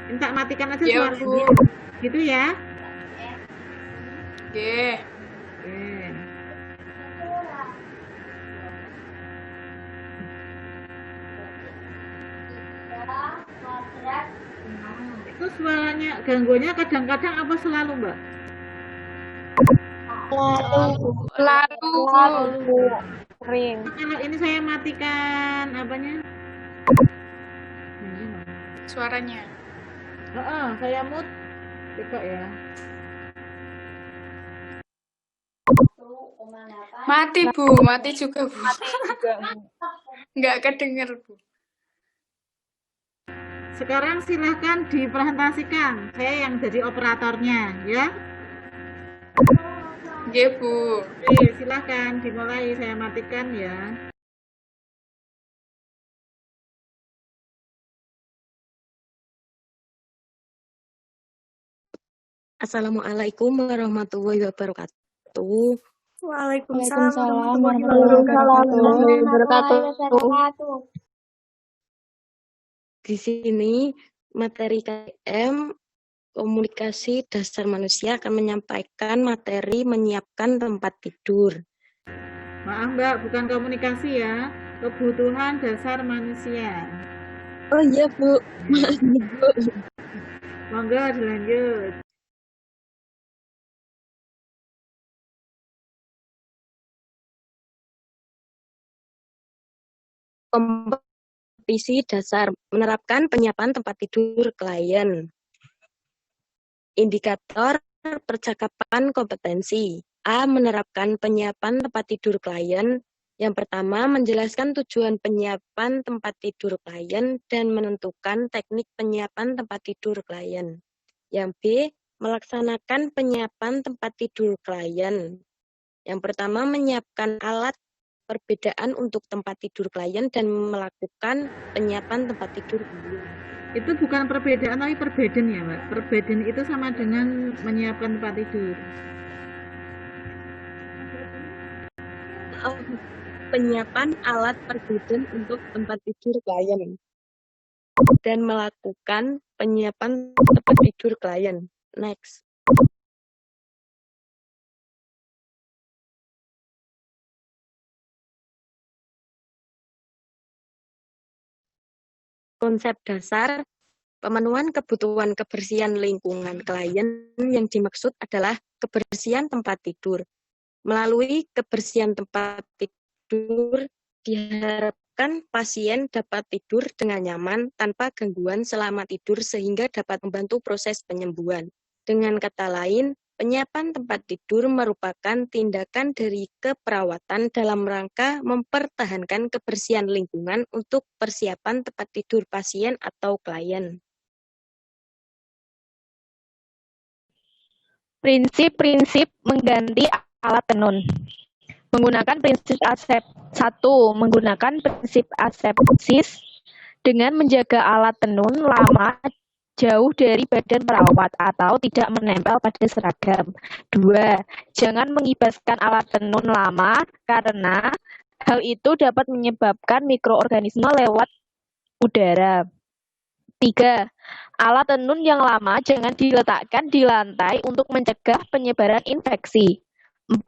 Minta matikan aja Ya, suaranya. Bu. Gitu ya. Oke. Oke. Itu suaranya gangguannya kadang-kadang apa selalu, Mbak? Selalu, Lalu, Bu. selalu sering. Kalau ini saya matikan apanya? Suaranya. Saya mute. Coba ya. Mati, Bu. Mati juga, Bu. Mati juga. Nggak kedenger, Bu. Sekarang silahkan dipresentasikan. Saya yang jadi operatornya, ya. Oke, Bu. Oke, silahkan dimulai. Saya matikan ya. Assalamualaikum warahmatullahi wabarakatuh. Waalaikumsalam Waalaikumsalam warahmatullahi warahmatullahi wabarakatuh. Di sini materi KM Komunikasi Dasar Manusia akan menyampaikan materi menyiapkan tempat tidur. Maaf Mbak, bukan komunikasi ya. Kebutuhan dasar manusia. Oh iya Bu, maaf Bu. Monggo dilanjut. Kompetisi dasar menerapkan penyiapan tempat tidur klien. Indikator percakapan kompetensi. A. Menerapkan penyiapan tempat tidur klien. Yang pertama, menjelaskan tujuan penyiapan tempat tidur klien dan menentukan teknik penyiapan tempat tidur klien. Yang B. Melaksanakan penyiapan tempat tidur klien. Yang pertama, menyiapkan alat perbedaan untuk tempat tidur klien dan melakukan penyiapan tempat tidur klien. Itu bukan perbedaan tapi perbedaan ya Mbak. Perbedaan itu sama dengan menyiapkan tempat tidur. Penyiapan alat perbedaan untuk tempat tidur klien dan melakukan penyiapan tempat tidur klien. Next. Konsep dasar pemenuhan kebutuhan kebersihan lingkungan klien yang dimaksud adalah kebersihan tempat tidur. Melalui kebersihan tempat tidur, diharapkan pasien dapat tidur dengan nyaman tanpa gangguan selama tidur sehingga dapat membantu proses penyembuhan. Dengan kata lain, penyiapan tempat tidur merupakan tindakan dari keperawatan dalam rangka mempertahankan kebersihan lingkungan untuk persiapan tempat tidur pasien atau klien. Prinsip-prinsip mengganti alat tenun. Menggunakan prinsip asep 1. Menggunakan prinsip asepsis dengan menjaga alat tenun lama jauh dari badan perawat atau tidak menempel pada seragam. 2. Jangan mengibaskan alat tenun lama karena hal itu dapat menyebabkan mikroorganisme lewat udara. 3. Alat tenun yang lama jangan diletakkan di lantai untuk mencegah penyebaran infeksi. 4.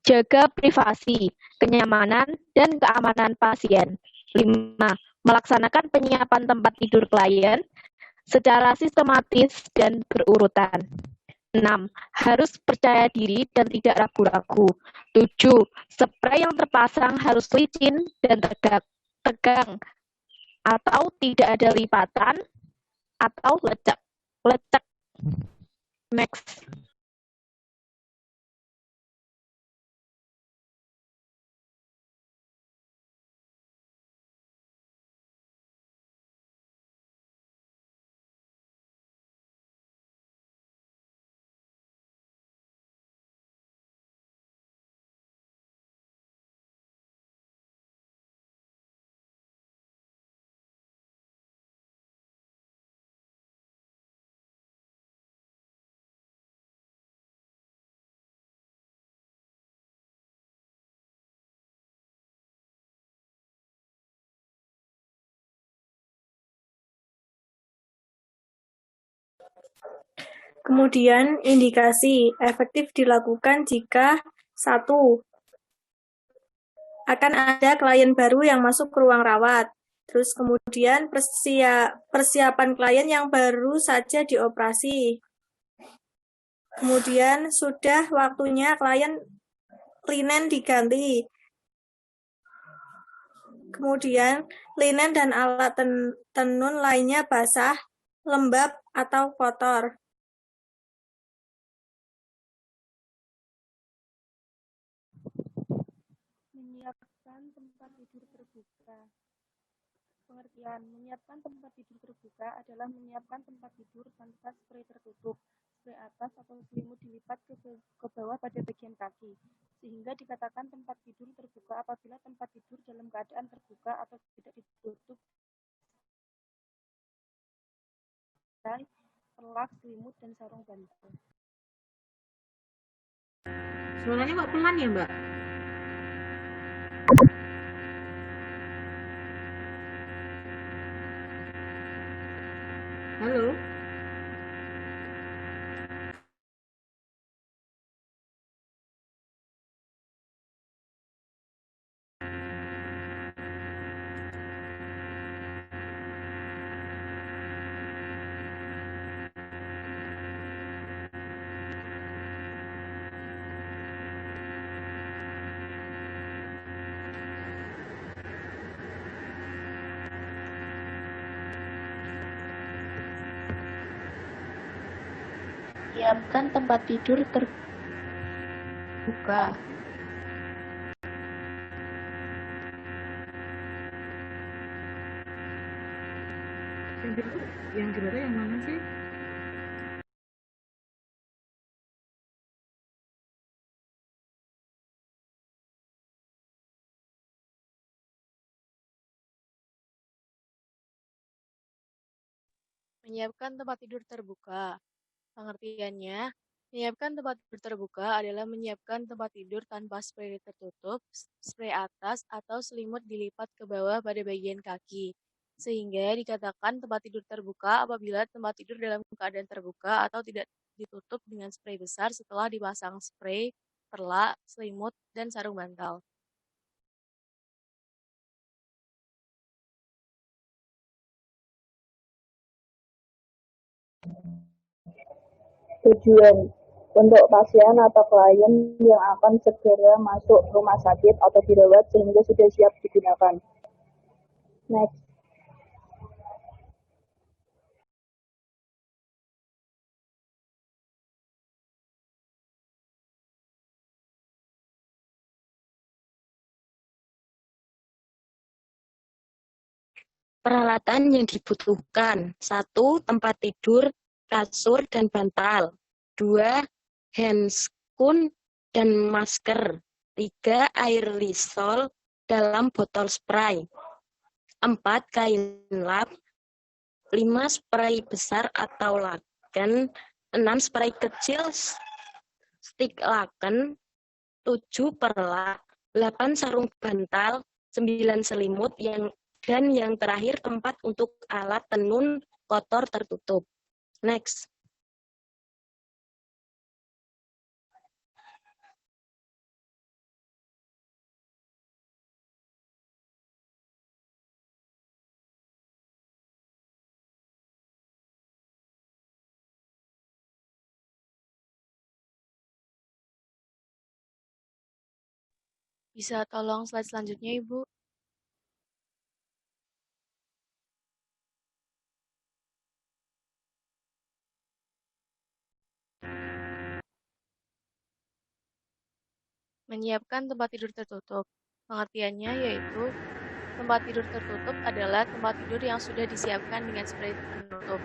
Jaga privasi, kenyamanan, dan keamanan pasien. 5. Melaksanakan penyiapan tempat tidur klien secara sistematis dan berurutan. 6. Harus percaya diri dan tidak ragu-ragu. 7. Spray yang terpasang harus licin dan tegang atau tidak ada lipatan atau lecek. Next. Kemudian indikasi efektif dilakukan jika 1. Akan ada klien baru yang masuk ke ruang rawat. Terus kemudian persiapan klien yang baru saja dioperasi. Kemudian sudah waktunya klien linen diganti. Kemudian linen dan alat tenun lainnya basah, lembab, atau kotor. Menyiapkan tempat tidur terbuka. Pengertian, menyiapkan tempat tidur terbuka adalah menyiapkan tempat tidur tanpa spray tertutup, spray atas atau selimut dilipat ke bawah pada bagian kaki, sehingga dikatakan tempat tidur terbuka apabila tempat tidur dalam keadaan terbuka atau tidak ditutup pelak, selimut, dan sarung bantal. Suaranya kok pelan ya, Mbak? Halo? Siapkan tempat tidur terbuka. Yang kedua yang mana sih? Menyiapkan tempat tidur terbuka. Pengertiannya, menyiapkan tempat tidur terbuka adalah menyiapkan tempat tidur tanpa spray tertutup, spray atas, atau selimut dilipat ke bawah pada bagian kaki. Sehingga dikatakan tempat tidur terbuka apabila tempat tidur dalam keadaan terbuka atau tidak ditutup dengan spray besar setelah dipasang spray, perlak, selimut, dan sarung bantal. Tujuan untuk pasien atau klien yang akan segera masuk rumah sakit atau dirawat sehingga sudah siap digunakan. Next. Peralatan yang dibutuhkan. 1. Tempat tidur, kasur, dan bantal. 2. Handscoon dan masker. 3. Air lisol dalam botol spray. 4. Kain lap. 5. Spray besar atau laken. 6. Spray kecil, stik laken. 7. Perlak. 8. Sarung bantal. 9. Selimut dan yang terakhir tempat untuk alat tenun kotor tertutup. Next. Bisa tolong slide selanjutnya, Ibu? Menyiapkan tempat tidur tertutup. Pengertiannya yaitu tempat tidur tertutup adalah tempat tidur yang sudah disiapkan dengan spray penutup.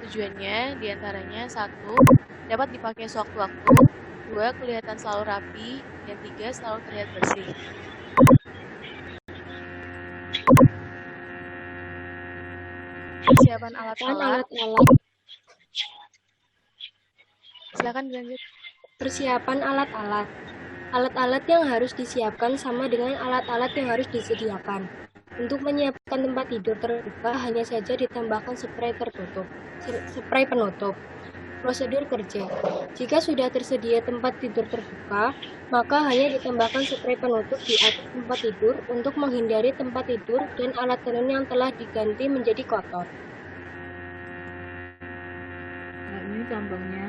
Tujuannya diantaranya 1. Dapat dipakai sewaktu-waktu, 2. Kelihatan selalu rapi, dan 3. Selalu terlihat bersih. Persiapan alat-alat. Silakan dilanjut. Persiapan alat-alat. Alat-alat yang harus disiapkan sama dengan alat-alat yang harus disediakan. Untuk menyiapkan tempat tidur terbuka hanya saja ditambahkan spray penutup. Prosedur kerja. Jika sudah tersedia tempat tidur terbuka, maka hanya ditambahkan spray penutup di atas tempat tidur untuk menghindari tempat tidur dan alat tenun yang telah diganti menjadi kotor. Nah, ini contohnya.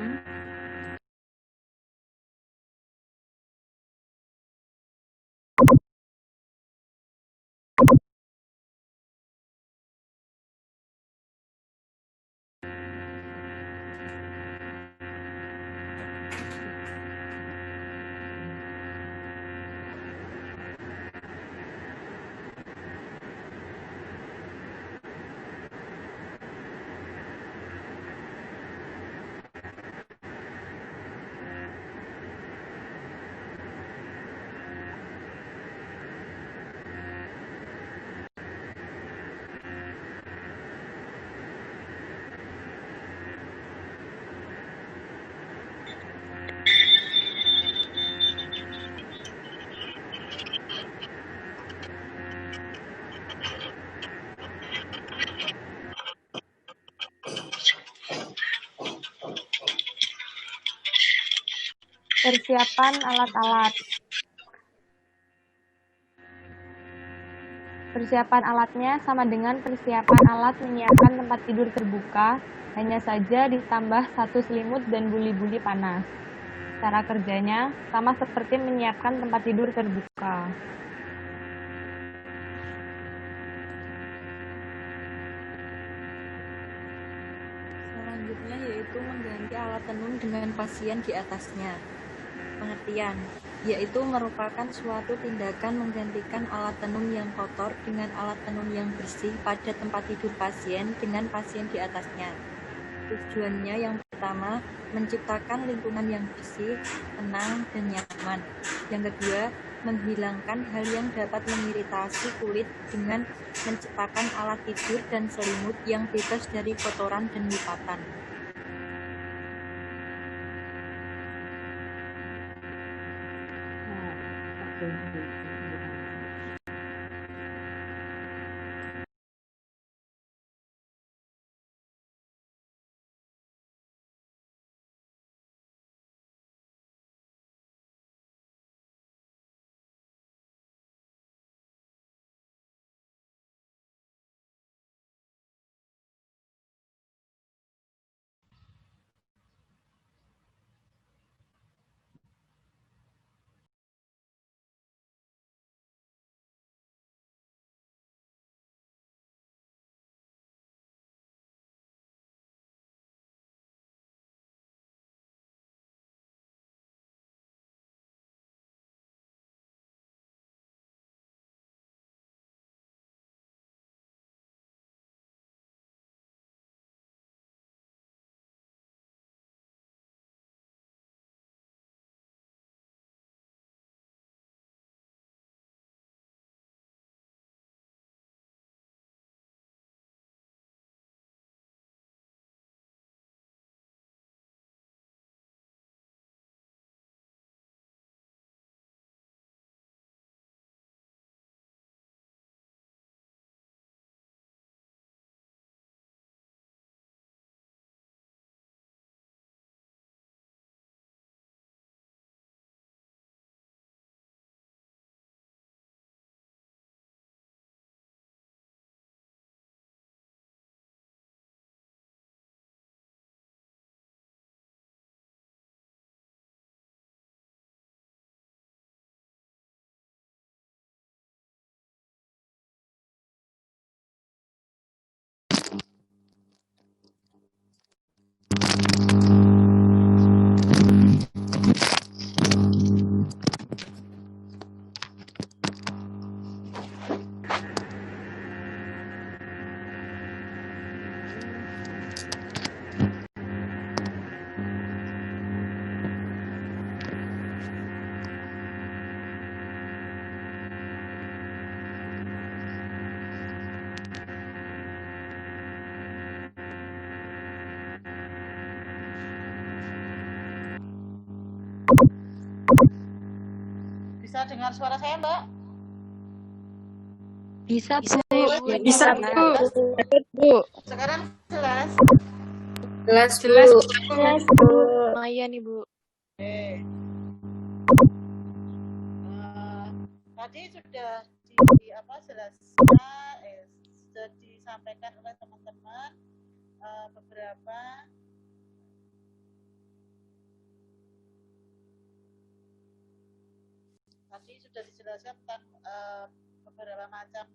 Persiapan alat-alat. Persiapan alatnya sama dengan persiapan alat menyiapkan tempat tidur terbuka, hanya saja ditambah 1 selimut dan buli-buli panas. Cara kerjanya sama seperti menyiapkan tempat tidur terbuka. Selanjutnya yaitu mengganti alat tenun dengan pasien di atasnya. Pengertian, yaitu merupakan suatu tindakan menggantikan alat tenun yang kotor dengan alat tenun yang bersih pada tempat tidur pasien dengan pasien di atasnya. Tujuannya yang pertama, menciptakan lingkungan yang bersih, tenang, dan nyaman. Yang kedua, menghilangkan hal yang dapat mengiritasi kulit dengan menciptakan alat tidur dan selimut yang bebas dari kotoran dan lipatan. Bisa dengar suara saya, Mbak? Bisa, Bu. Bisa, Bu. Bu. Sekarang jelas? Jelas, Jelas, Bu. Bu. Jelas, Bu. Lumayan, Ibu. Oke. Tadi sudah sudah disampaikan oleh teman-teman beberapa tadi sudah dijelaskan tentang beberapa macam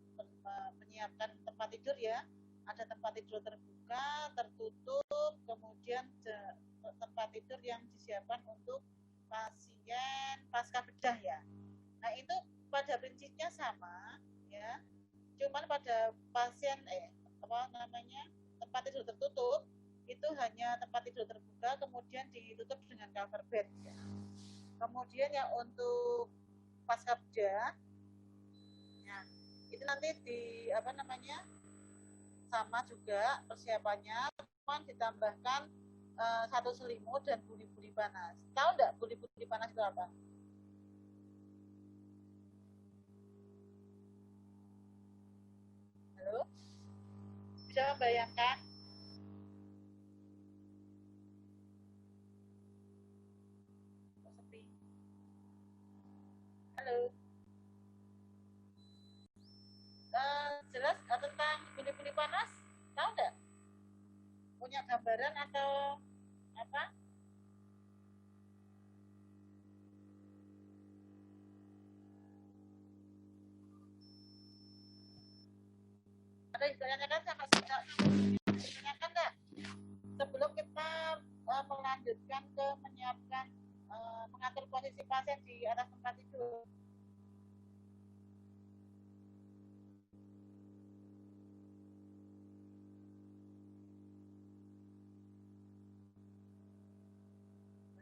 menyiapkan tempat tidur ya. Ada tempat tidur terbuka, tertutup, kemudian tempat tidur yang disiapkan untuk pasien pasca bedah ya. Nah itu pada prinsipnya sama ya. Cuman pada pasien tempat tidur tertutup itu hanya tempat tidur terbuka kemudian ditutup dengan cover bed ya. Kemudian yang untuk pasca bedah ya, itu nanti sama juga persiapannya, cuman ditambahkan satu selimut dan buli-buli panas. Tahu nggak buli-buli panas itu apa? Halo? Bisa membayangkan? Sepi. Halo? Jelas tentang buli-buli panas? Tahu nggak? Punya gambaran atau apa? Ada ditanyakan sama ditanyakan nggak? Sebelum kita melanjutkan ke menyiapkan mengatur posisi pasien di atas tempat tidur.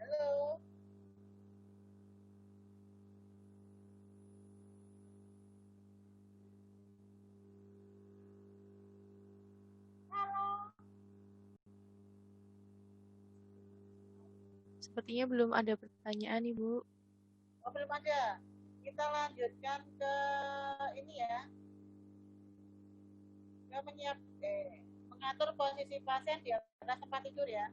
Halo. Sepertinya belum ada pertanyaan, Ibu. Oh, belum ada. Kita lanjutkan ke ini ya. Ke mengatur posisi pasien di atas tempat tidur ya.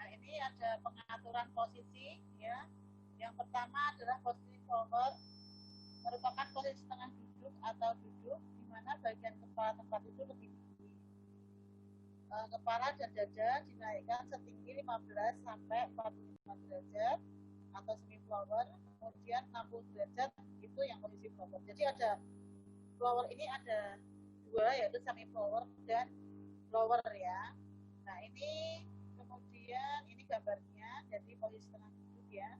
Ini ada pengaturan posisi ya. Yang pertama adalah posisi flower, merupakan posisi tengah duduk atau duduk di mana bagian kepala tempat itu lebih tinggi. Kepala dan dada dinaikkan setinggi 15 sampai 45 derajat atau semi flower, kemudian 60 derajat itu yang posisi flower. Jadi ada flower ini ada dua, yaitu semi flower dan flower ya. Nah ini kemudian ini gambarnya, jadi posisi tengah duduk ya.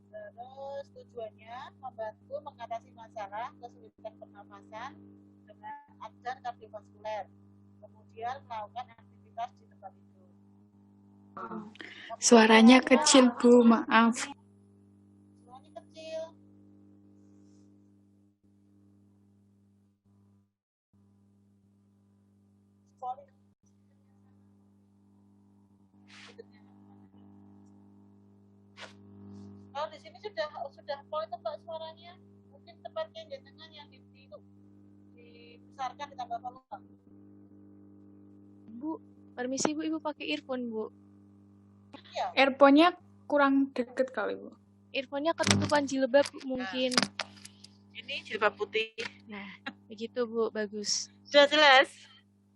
Terus tujuannya membantu mengatasi masalah kesulitan pernafasan dengan dan kardiovaskuler. Kemudian melakukan aktivitas di tempat itu. Suaranya kecil, Bu. Maaf. Suaranya kecil. Kalau di sini sudah poin Mbak suaranya. Mungkin tempatnya jenengan yang dibesarkan ditambah volume. Bu, permisi Bu, Ibu pakai earphone, Bu. Iya. Earphone-nya kurang deket kali, Bu. Earphone-nya ketutupan jilbab mungkin. Ini jilbab putih. Nah, begitu Bu, bagus. Sudah jelas?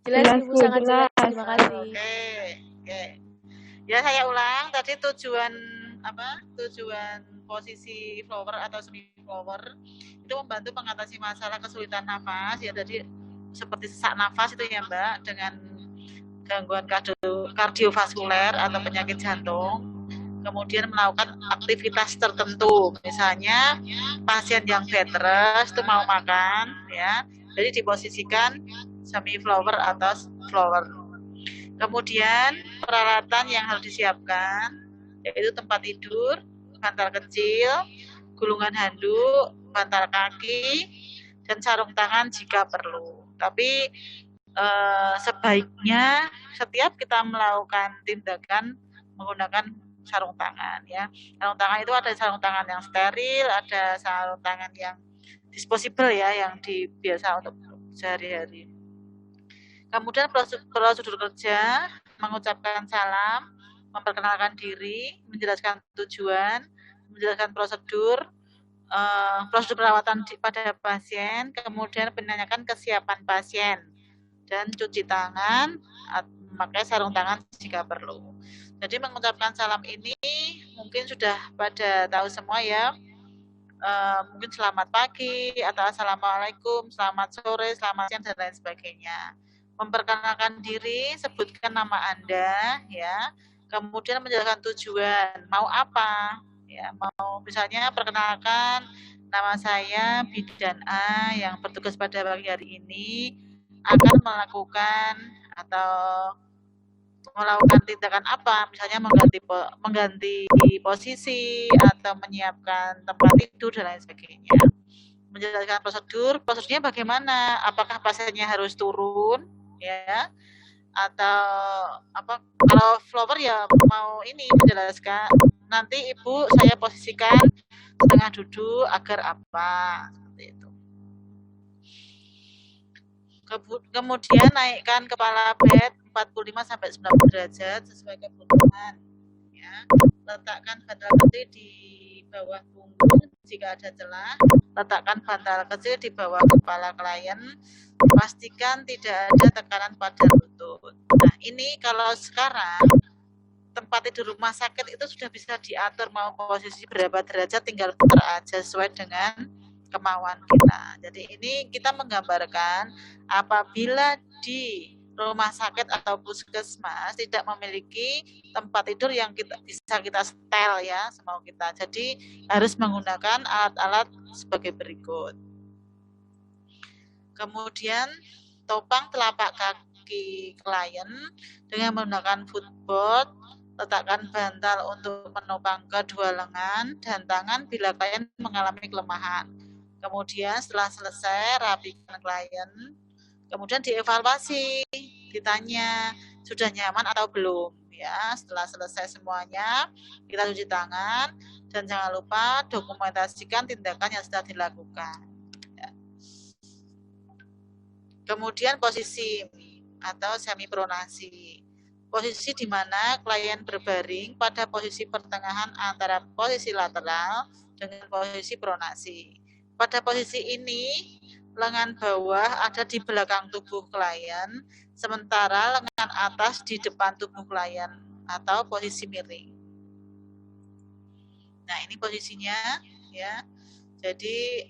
Jelas, Ibu, sangat jelas. Terima kasih. Oke. Ya saya ulang tadi tujuan posisi flower atau semi flower itu membantu mengatasi masalah kesulitan nafas ya, jadi seperti sesak nafas itu ya Mbak, dengan gangguan kardiovaskuler atau penyakit jantung, kemudian melakukan aktivitas tertentu, misalnya pasien yang bed rest itu mau makan, ya, jadi diposisikan semi flower atau flower. Kemudian peralatan yang harus disiapkan yaitu tempat tidur, bantal kecil, gulungan handuk, bantal kaki, dan sarung tangan jika perlu. Tapi sebaiknya setiap kita melakukan tindakan menggunakan sarung tangan, ya. Sarung tangan itu ada sarung tangan yang steril, ada sarung tangan yang disposable, ya, yang biasa untuk sehari-hari. Kemudian prosedur kerja, mengucapkan salam, memperkenalkan diri, menjelaskan tujuan, menjelaskan prosedur perawatan pada pasien, kemudian menanyakan kesiapan pasien, dan cuci tangan, memakai sarung tangan jika perlu. Jadi mengucapkan salam ini mungkin sudah pada tahu semua, ya. Mungkin selamat pagi atau assalamualaikum, selamat sore, selamat siang, dan lain sebagainya. Memperkenalkan diri, sebutkan nama Anda, ya. Kemudian menjelaskan tujuan, mau apa, ya. Mau misalnya perkenalkan nama saya Bidan A yang bertugas pada pagi hari ini akan melakukan tindakan apa, misalnya mengganti posisi atau menyiapkan tempat tidur dan lain sebagainya. Menjelaskan prosedurnya bagaimana, apakah pasiennya harus turun, ya, atau apa. Kalau flower ya mau ini menjelaskan, nanti ibu saya posisikan setengah duduk agar apa, seperti itu. Kemudian naikkan kepala bed 45-90 derajat sesuai kebutuhan, ya. Letakkan bantal kecil di bawah punggung jika ada celah. Letakkan bantal kecil di bawah kepala klien. Pastikan tidak ada tekanan pada lutut. Nah, ini kalau sekarang tempat tidur rumah sakit itu sudah bisa diatur mau posisi berapa derajat, tinggal putar aja sesuai dengan kemauan kita. Jadi ini kita menggambarkan apabila di rumah sakit atau puskesmas tidak memiliki tempat tidur yang bisa kita setel, ya, semau kita. Jadi harus menggunakan alat-alat sebagai berikut. Kemudian topang telapak kaki klien dengan menggunakan footboard. Letakkan bantal untuk menopang kedua lengan dan tangan bila klien mengalami kelemahan. Kemudian setelah selesai, rapikan klien. Kemudian dievaluasi, ditanya sudah nyaman atau belum, ya. Setelah selesai semuanya, kita cuci tangan dan jangan lupa dokumentasikan tindakan yang sudah dilakukan, ya. Kemudian posisi atau semi pronasi. Posisi di mana klien berbaring pada posisi pertengahan antara posisi lateral dengan posisi pronasi. Pada posisi ini, lengan bawah ada di belakang tubuh klien, sementara lengan atas di depan tubuh klien atau posisi miring. Nah, ini posisinya, ya. Jadi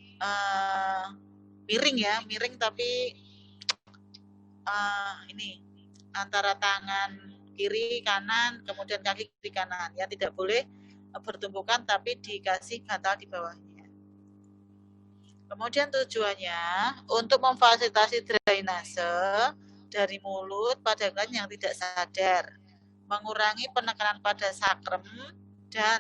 miring, ya, miring tapi ini antara tangan kiri kanan, kemudian kaki kiri kanan, ya, tidak boleh bertumpukan tapi dikasih bantal di bawahnya. Kemudian tujuannya untuk memfasilitasi drainase dari mulut pada klien yang tidak sadar, mengurangi penekanan pada sakrem dan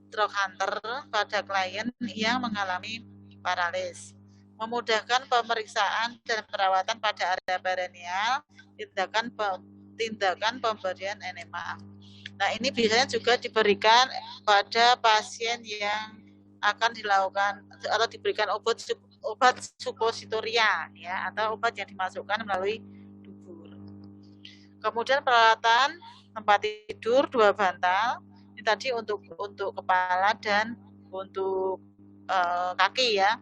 trochanter pada klien yang mengalami paralis, memudahkan pemeriksaan dan perawatan pada area perineal, tindakan pemberian enema. Nah, ini biasanya juga diberikan pada pasien yang akan dilakukan atau diberikan obat supositoria, ya, atau obat yang dimasukkan melalui dubur. Kemudian peralatan tempat tidur 2 bantal. Ini tadi untuk kepala dan untuk kaki, ya.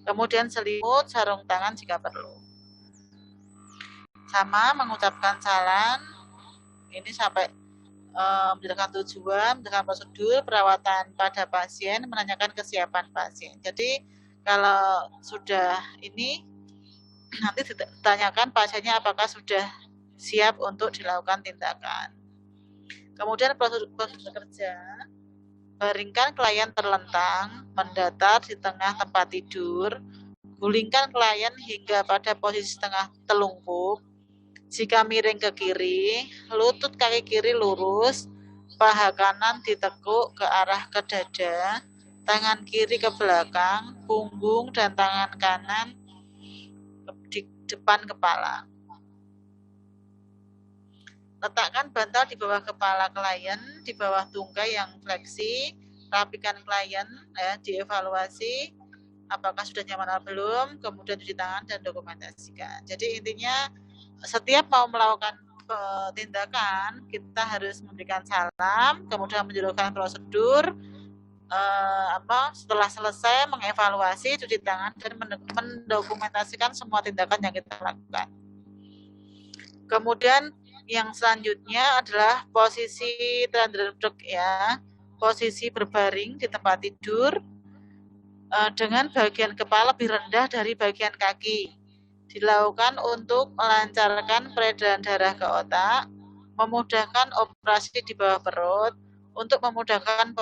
Kemudian selimut, sarung tangan jika perlu. Sama mengucapkan salam. Ini sampai menjelaskan tujuan, menjelaskan prosedur perawatan pada pasien, menanyakan kesiapan pasien. Jadi kalau sudah ini nanti ditanyakan pasiennya apakah sudah siap untuk dilakukan tindakan. Kemudian prosedur kerja, baringkan klien terlentang, mendatar di tengah tempat tidur, gulingkan klien hingga pada posisi tengah telungkup. Jika miring ke kiri, lutut kaki kiri lurus, paha kanan ditekuk ke arah ke dada, tangan kiri ke belakang, punggung dan tangan kanan di depan kepala. Letakkan bantal di bawah kepala klien, di bawah tungkai yang fleksi, rapikan klien, dievaluasi apakah sudah nyaman atau belum, kemudian cuci tangan dan dokumentasikan. Jadi intinya setiap mau melakukan tindakan, kita harus memberikan salam, kemudian menjelaskan prosedur, setelah selesai mengevaluasi, cuci tangan, dan mendokumentasikan semua tindakan yang kita lakukan. Kemudian yang selanjutnya adalah posisi tanderdek ya, posisi berbaring di tempat tidur dengan bagian kepala lebih rendah dari bagian kaki. Dilakukan untuk melancarkan peredaran darah ke otak, memudahkan operasi di bawah perut, untuk memudahkan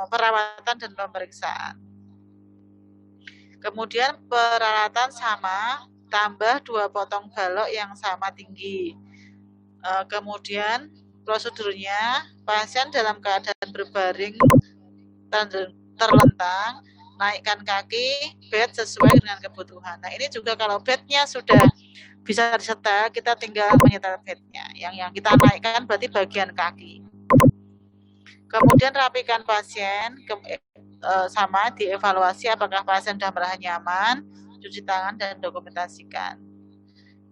perawatan dan pemeriksaan. Kemudian peralatan sama, tambah 2 potong balok yang sama tinggi. Kemudian prosedurnya, pasien dalam keadaan berbaring terlentang, naikkan kaki, bed sesuai dengan kebutuhan. Nah ini juga kalau bednya sudah bisa disetel, kita tinggal menyetel bednya. Yang kita naikkan berarti bagian kaki. Kemudian rapikan pasien, sama dievaluasi apakah pasien sudah merasa nyaman, cuci tangan dan dokumentasikan.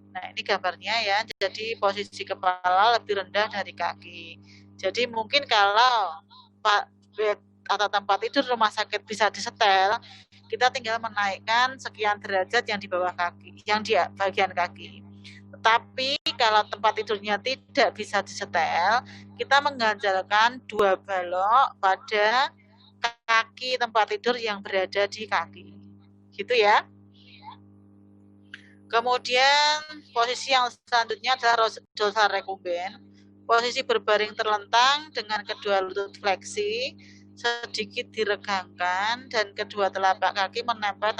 Nah ini gambarnya ya, jadi posisi kepala lebih rendah dari kaki. Jadi mungkin kalau bed atau tempat tidur rumah sakit bisa disetel, kita tinggal menaikkan sekian derajat yang di bawah kaki, yang di bagian kaki. Tetapi kalau tempat tidurnya tidak bisa disetel, kita mengganjalkan 2 balok pada kaki tempat tidur yang berada di kaki. Gitu ya. Kemudian posisi yang selanjutnya adalah dorsal recumbens. Posisi berbaring terlentang dengan kedua lutut fleksi, sedikit diregangkan dan kedua telapak kaki menempel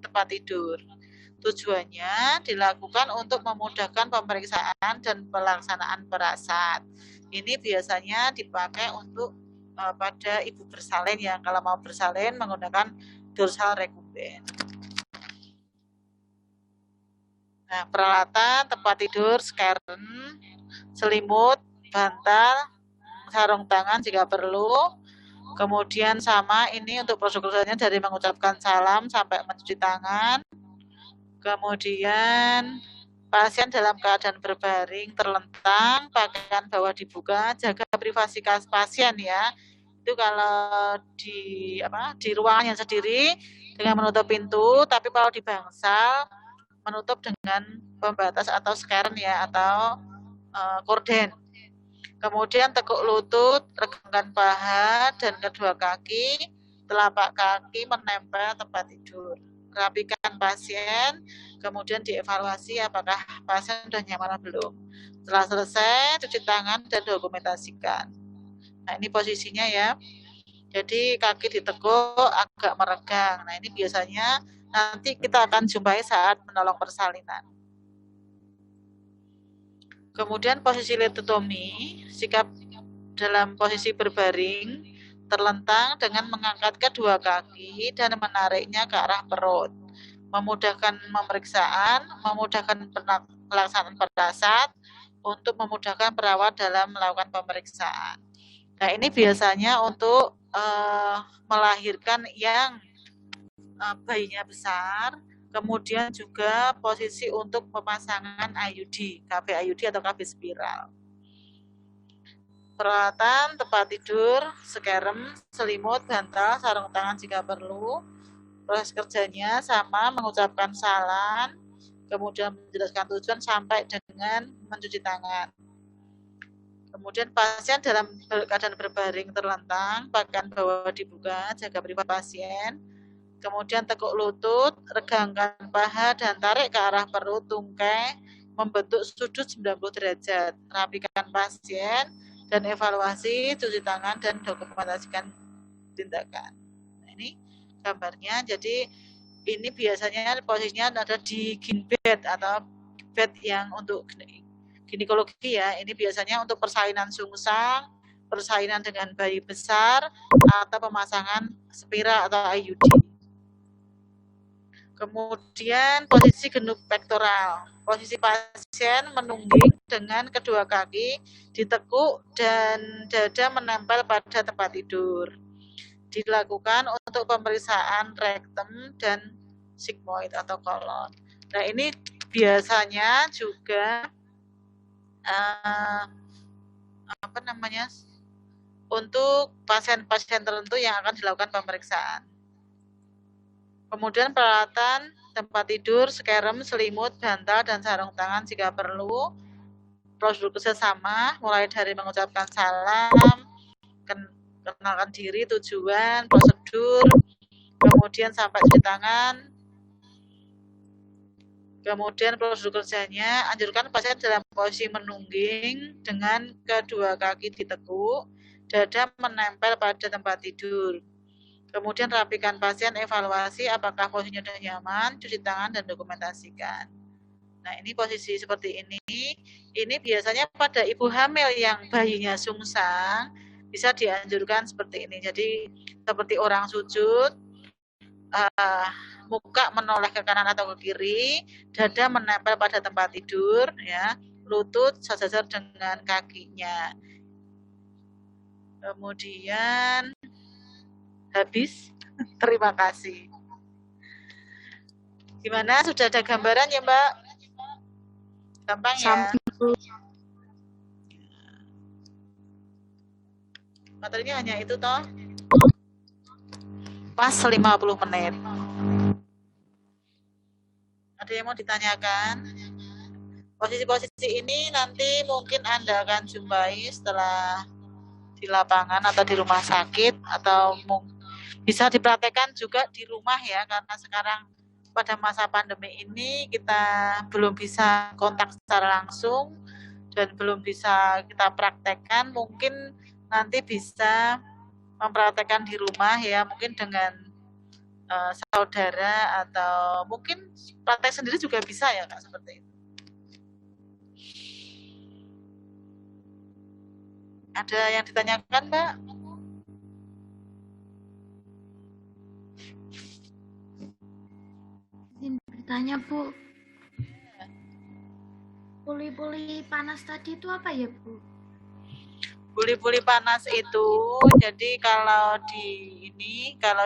tempat tidur. Tujuannya dilakukan untuk memudahkan pemeriksaan dan pelaksanaan perasaan. Ini biasanya dipakai untuk pada ibu bersalin ya. Kalau mau bersalin menggunakan dorsal recumbens. Nah, peralatan tempat tidur, skern, selimut, bantal, sarung tangan jika perlu. Kemudian sama ini untuk prosedurnya dari mengucapkan salam sampai mencuci tangan. Kemudian pasien dalam keadaan berbaring terlentang, pakaian bawah dibuka, jaga privasi pasien ya. Itu kalau di ruangan yang sendiri dengan menutup pintu, tapi kalau di bangsal menutup dengan pembatas atau skern ya, atau korden. Kemudian tekuk lutut, regangkan paha dan kedua kaki, telapak kaki menempel tempat tidur. Rapikan pasien, kemudian dievaluasi apakah pasien sudah nyaman atau belum. Setelah selesai, cuci tangan dan dokumentasikan. Nah ini posisinya ya. Jadi kaki ditekuk agak meregang. Nah ini biasanya nanti kita akan jumpai saat menolong persalinan. Kemudian posisi letotomi, sikap dalam posisi berbaring, terlentang dengan mengangkat kedua kaki dan menariknya ke arah perut. Memudahkan pemeriksaan, memudahkan pelaksanaan perasaan, untuk memudahkan perawat dalam melakukan pemeriksaan. Nah ini biasanya untuk melahirkan yang bayinya besar, kemudian juga posisi untuk pemasangan IUD, KB IUD atau KB spiral. Peralatan tempat tidur, skern, selimut, bantal, sarung tangan jika perlu. Proses kerjanya sama, mengucapkan salam, kemudian menjelaskan tujuan sampai dengan mencuci tangan. Kemudian pasien dalam keadaan berbaring terlentang, pakaian bawah dibuka, jaga privasi pasien. Kemudian tekuk lutut, regangkan paha dan tarik ke arah perut, tungkai, membentuk sudut 90 derajat, rapikan pasien, dan evaluasi, cuci tangan, dan dokumentasikan tindakan. Nah, ini gambarnya. Jadi ini biasanya posisinya ada di ginbed atau bed yang untuk ginekologi ya. Ini biasanya untuk persalinan sungsang, persalinan dengan bayi besar, atau pemasangan spira atau IUD. Kemudian posisi genuk pektoral. Posisi pasien menungging dengan kedua kaki ditekuk dan dada menempel pada tempat tidur. Dilakukan untuk pemeriksaan rektum dan sigmoid atau kolon. Nah, ini biasanya juga untuk pasien-pasien tertentu yang akan dilakukan pemeriksaan. Kemudian peralatan tempat tidur, skerem, selimut, bantal, dan sarung tangan jika perlu. Prosedur kerjasama mulai dari mengucapkan salam, kenalkan diri, tujuan, prosedur, kemudian sampai cuci tangan. Kemudian prosedur kerjanya, anjurkan pasien dalam posisi menungging dengan kedua kaki ditekuk, dada menempel pada tempat tidur. Kemudian rapikan pasien, evaluasi apakah posisinya sudah nyaman, cuci tangan, dan dokumentasikan. Nah, ini posisi seperti ini biasanya pada ibu hamil yang bayinya sungsang, bisa dianjurkan seperti ini. Jadi seperti orang sujud, muka menoleh ke kanan atau ke kiri, dada menempel pada tempat tidur, ya, lutut sejajar dengan kakinya. Kemudian habis. Terima kasih. Gimana? Sudah ada gambaran ya, Mbak? Gampang ya? Materinya hanya itu toh? Pas 50 menit. Ada yang mau ditanyakan? Posisi-posisi ini nanti mungkin Anda akan jumpai setelah di lapangan atau di rumah sakit, atau bisa dipraktekkan juga di rumah ya, karena sekarang pada masa pandemi ini kita belum bisa kontak secara langsung dan belum bisa kita praktekkan. Mungkin nanti bisa mempraktekkan di rumah ya, mungkin dengan saudara, atau mungkin praktek sendiri juga bisa ya Kak, seperti itu. Ada yang ditanyakan, Mbak? Izin bertanya, Bu. Puli-puli panas tadi itu apa ya, Bu? Puli-puli panas itu, jadi kalau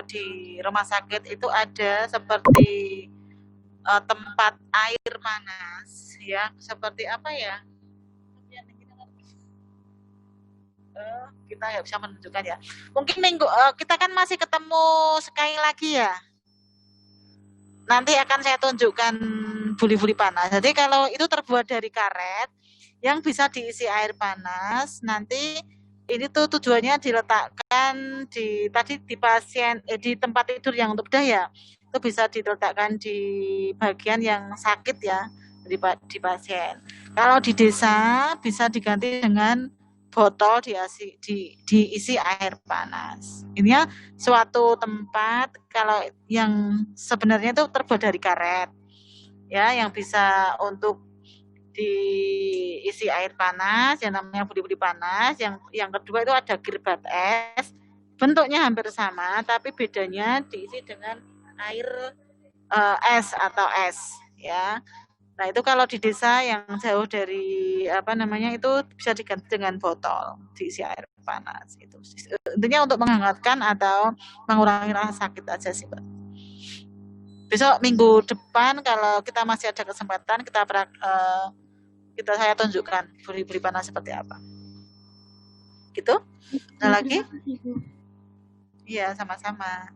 di rumah sakit itu ada seperti tempat air panas ya, seperti apa ya? Kita nggak bisa menunjukkan ya. Mungkin kita kan masih ketemu sekali lagi ya. Nanti akan saya tunjukkan buli-buli panas. Jadi kalau itu terbuat dari karet yang bisa diisi air panas, nanti ini tuh tujuannya diletakkan di pasien di tempat tidur yang untuk bedah ya. Itu bisa diletakkan di bagian yang sakit ya, di pasien. Kalau di desa bisa diganti dengan botol diisi air panas. Ini ya suatu tempat kalau yang sebenarnya itu terbuat dari karet ya, yang bisa untuk diisi air panas, yang namanya buli-buli panas. Yang kedua itu ada girbat es, bentuknya hampir sama tapi bedanya diisi dengan air es atau es ya. Nah, itu kalau di desa yang jauh dari itu bisa diganti dengan botol diisi air panas. Itu intinya untuk menghangatkan atau mengurangi rasa sakit aja sih, Mbak. Besok minggu depan kalau kita masih ada kesempatan, saya tunjukkan buli-buli panas seperti apa. Gitu? Ada lagi? Iya, sama-sama.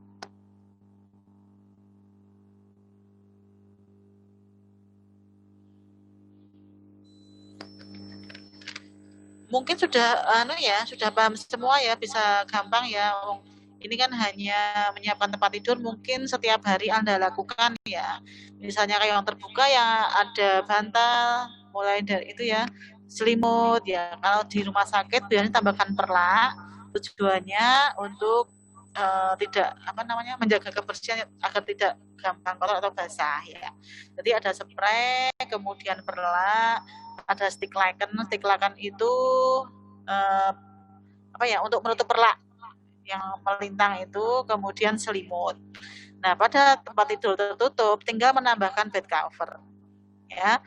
Mungkin sudah sudah paham semua ya, bisa gampang ya. Ini kan hanya menyiapkan tempat tidur, mungkin setiap hari Anda lakukan ya. Misalnya kayak yang terbuka yang ada bantal, mulai dari itu ya, selimut ya. Kalau di rumah sakit biasanya tambahkan perlak, tujuannya untuk tidak menjaga kebersihan agar tidak gampang kotor atau basah ya. Jadi ada spray, kemudian perlak, ada stick laken. Stick laken itu untuk menutup perlak yang melintang itu, kemudian selimut. Nah, pada tempat tidur tertutup tinggal menambahkan bed cover ya.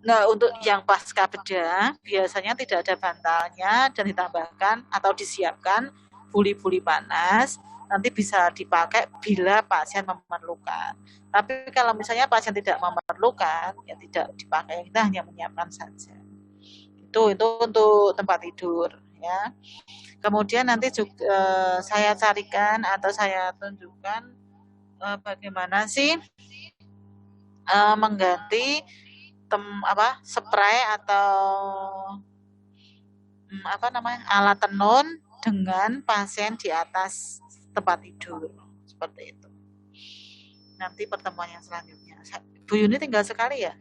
Nah, untuk yang pasca bedah biasanya tidak ada bantalnya dan ditambahkan atau disiapkan buli-buli panas, nanti bisa dipakai bila pasien memerlukan. Tapi kalau misalnya pasien tidak memerlukan, ya tidak dipakai, kita hanya menyiapkan saja. Itu untuk tempat tidur ya. Kemudian nanti juga saya carikan atau saya tunjukkan bagaimana sih mengganti spray atau alat tenun dengan pasien di atas tempat tidur seperti itu. Nanti pertemuan yang selanjutnya. Bu Yuni tinggal sekali ya?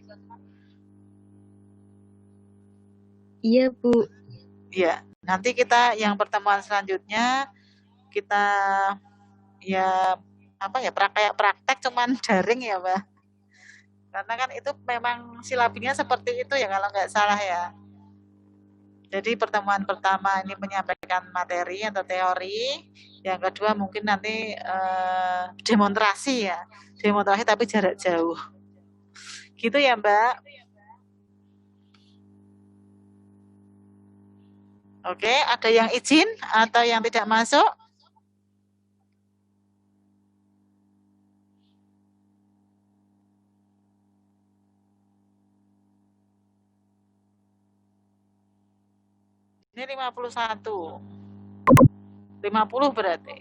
Iya, Bu. Iya, nanti kita yang pertemuan selanjutnya kita praktek cuman daring ya, Mbak. Karena kan itu memang silabinya seperti itu ya kalau nggak salah ya. Jadi pertemuan pertama ini menyampaikan materi atau teori, yang kedua mungkin nanti demonstrasi ya, demonstrasi tapi jarak jauh. Gitu ya Mbak. Oke, ada yang izin atau yang tidak masuk? Ini 51. 50 berarti.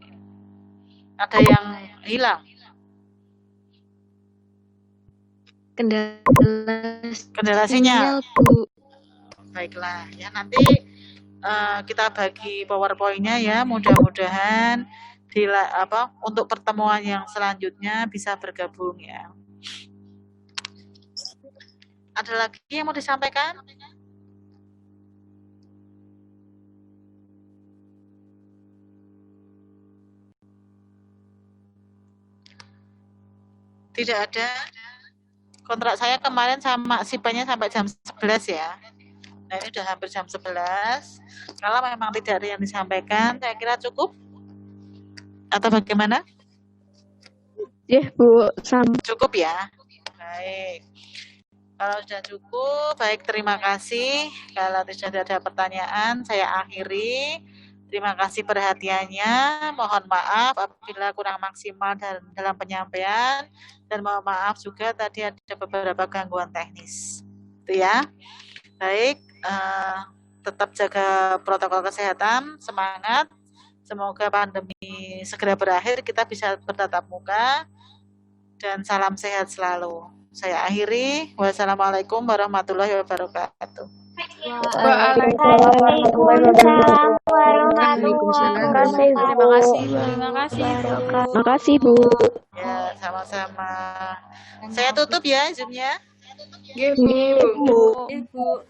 Ada yang hilang. Kendala sinyal, Bu. Baiklah, ya nanti kita bagi PowerPoint-nya ya, mudah-mudahan untuk pertemuan yang selanjutnya bisa bergabung ya. Ada lagi yang mau disampaikan? Tidak ada. Kontrak saya kemarin sama sipanya sampai jam 11 ya. Nah, ini sudah hampir jam 11. Kalau memang tidak ada yang disampaikan, saya kira cukup. Atau bagaimana? Ya, Bu. Cukup ya. Baik. Kalau sudah cukup, baik, terima kasih. Kalau tidak ada pertanyaan, saya akhiri. Terima kasih perhatiannya. Mohon maaf apabila kurang maksimal dalam penyampaian. Dan mohon maaf juga tadi ada beberapa gangguan teknis. Itu ya. Baik, tetap jaga protokol kesehatan, semangat. Semoga pandemi segera berakhir, kita bisa bertatap muka. Dan salam sehat selalu. Saya akhiri. Wassalamualaikum warahmatullahi wabarakatuh. Waalaikumsalam. Terima kasih. Terima kasih, Bu. Ya, sama-sama. Saya tutup ya Zoom-nya. Bu.